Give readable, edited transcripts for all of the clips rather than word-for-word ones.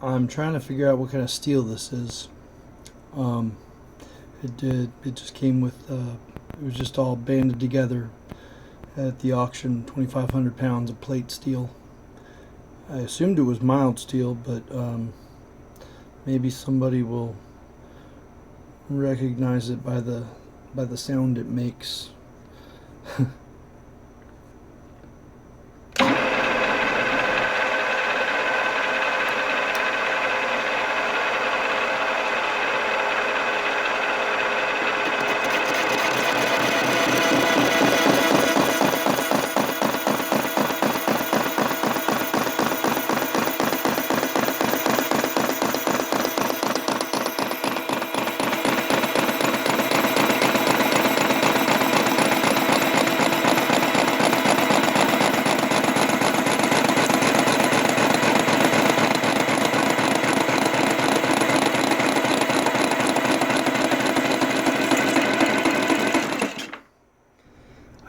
I'm trying to figure out what kind of steel this is. Um, it just came with, it was just all banded together at the auction, 2,500 pounds of plate steel. I assumed it was mild steel, but maybe somebody will recognize it by the sound it makes.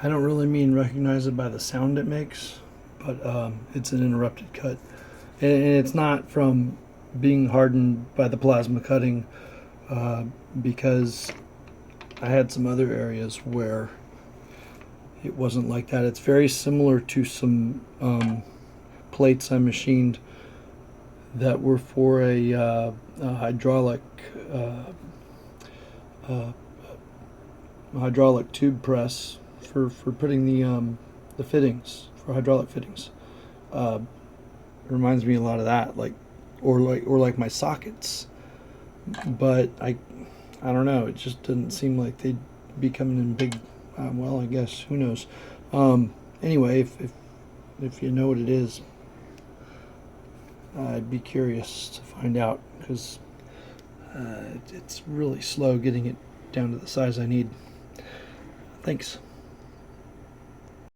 I don't really mean recognize it by the sound it makes, but it's an interrupted cut. And it's not from being hardened by the plasma cutting, because I had some other areas where it wasn't like that. It's very similar to some plates I machined that were for a hydraulic uh, hydraulic tube press for putting the fittings for hydraulic fittings. It reminds me a lot of that, or like my sockets. But I don't know. It just didn't seem like they'd be coming in big. Well, I guess who knows. Anyway, if you know what it is, I'd be curious to find out, because it's really slow getting it down to the size I need. Thanks.